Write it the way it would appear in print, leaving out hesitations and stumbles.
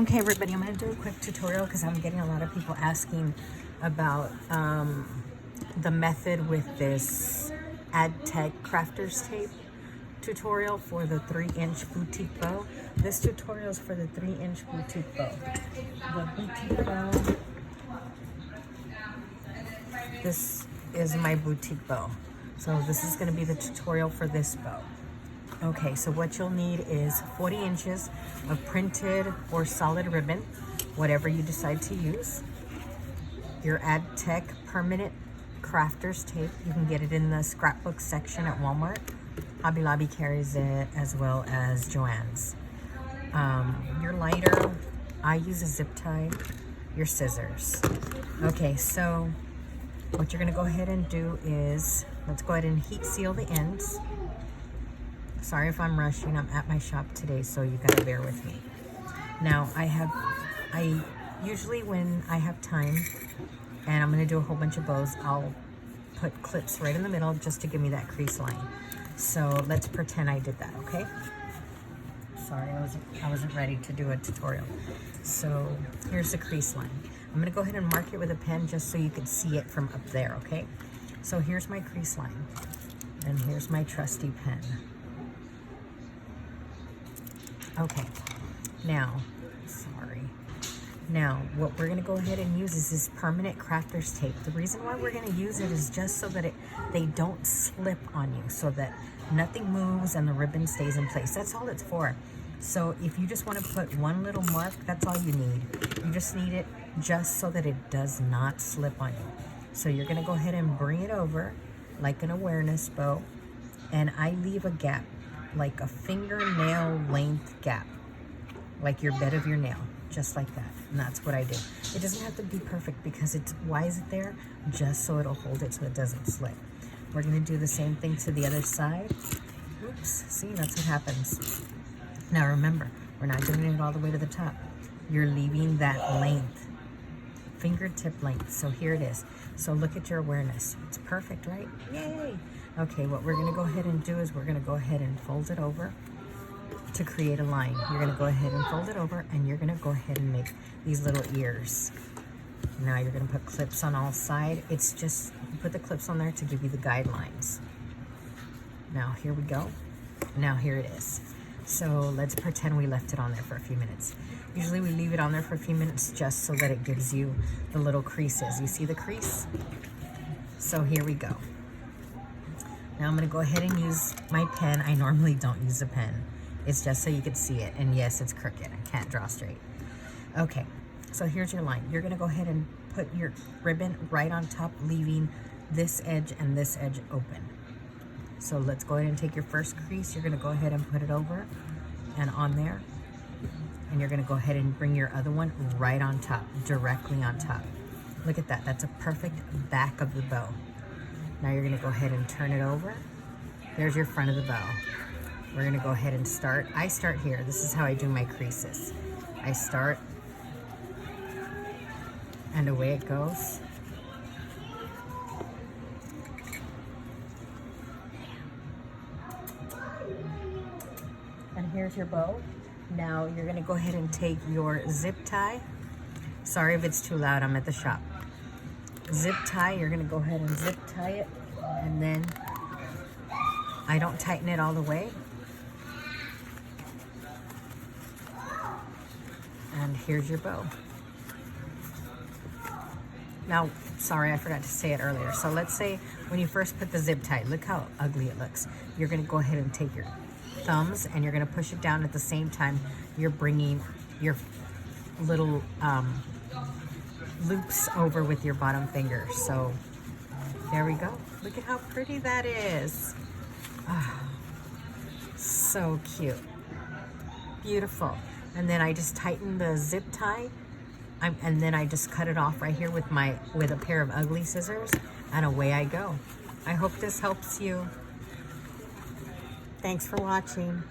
Okay, everybody, I'm going to do a quick tutorial because I'm getting a lot of people asking about the method with this AdTech Crafters Tape tutorial for the 3-inch boutique bow. This tutorial is for the 3-inch boutique bow. The boutique bow, this is my boutique bow. So this is going to be the tutorial for this bow. Okay, so what you'll need is 40 inches of printed or solid ribbon, whatever you decide to use. Your AdTech permanent crafters tape. You can get it in the scrapbook section at Walmart. Hobby Lobby carries it, as well as Joann's. Your lighter, I use a zip tie. Your scissors. Okay, so what you're gonna go ahead and do is, let's go ahead and heat seal the ends. Sorry if I'm rushing, I'm at my shop today, so you gotta bear with me. Now, I usually when I have time and I'm gonna do a whole bunch of bows, I'll put clips right in the middle just to give me that crease line. So let's pretend I did that, okay? Sorry, I wasn't ready to do a tutorial. So here's the crease line. I'm gonna go ahead and mark it with a pen just so you can see it from up there, okay? So here's my crease line, and here's my trusty pen. Okay, now what we're gonna go ahead and use is this permanent crafters tape. The reason why we're gonna use it is just so that they don't slip on you, so that nothing moves and the ribbon stays in place. That's all it's for. So if you just wanna put one little mark, that's all you need. You just need it just so that it does not slip on you. So you're gonna go ahead and bring it over like an awareness bow, and I leave a gap, like a fingernail length gap, like your bed of your nail, just like that. And that's what I do. It doesn't have to be perfect because why is it there? Just so it'll hold it so it doesn't slip. We're gonna do the same thing to the other side. Oops, see, that's what happens. Now remember, we're not doing it all the way to the top. You're leaving that length, fingertip length. So here it is. So look at your awareness. It's perfect, right? Yay! Okay, what we're gonna go ahead and do is we're gonna go ahead and fold it over to create a line. You're gonna go ahead and fold it over, and you're gonna go ahead and make these little ears. Now you're gonna put clips on all sides. It's just, put the clips on there to give you the guidelines. Now here we go. Now here it is. So let's pretend we left it on there for a few minutes. Usually we leave it on there for a few minutes just so that it gives you the little creases. You see the crease? So here we go. Now I'm gonna go ahead and use my pen. I normally don't use a pen. It's just so you can see it. And yes, it's crooked. I can't draw straight. Okay, so here's your line. You're gonna go ahead and put your ribbon right on top, leaving this edge and this edge open. So let's go ahead and take your first crease. You're gonna go ahead and put it over and on there. And you're gonna go ahead and bring your other one right on top, directly on top. Look at that, that's a perfect back of the bow. Now you're gonna go ahead and turn it over. There's your front of the bow. We're gonna go ahead and start. I start here. This is how I do my creases. I start, and away it goes. And here's your bow. Now you're gonna go ahead and take your zip tie. Sorry if it's too loud, I'm at the shop. Zip tie, you're gonna go ahead and zip tie it, and then I don't tighten it all the way. And here's your bow. Now, sorry, I forgot to say it earlier. So let's say when you first put the zip tie, look how ugly it looks. You're gonna go ahead and take your thumbs and you're gonna push it down at the same time you're bringing your little loops over with your bottom finger. So there we go. Look at how pretty that is. Oh, so cute. Beautiful. And then I just tighten the zip tie, and then I just cut it off right here with a pair of ugly scissors, and away I go. I hope this helps you. Thanks for watching.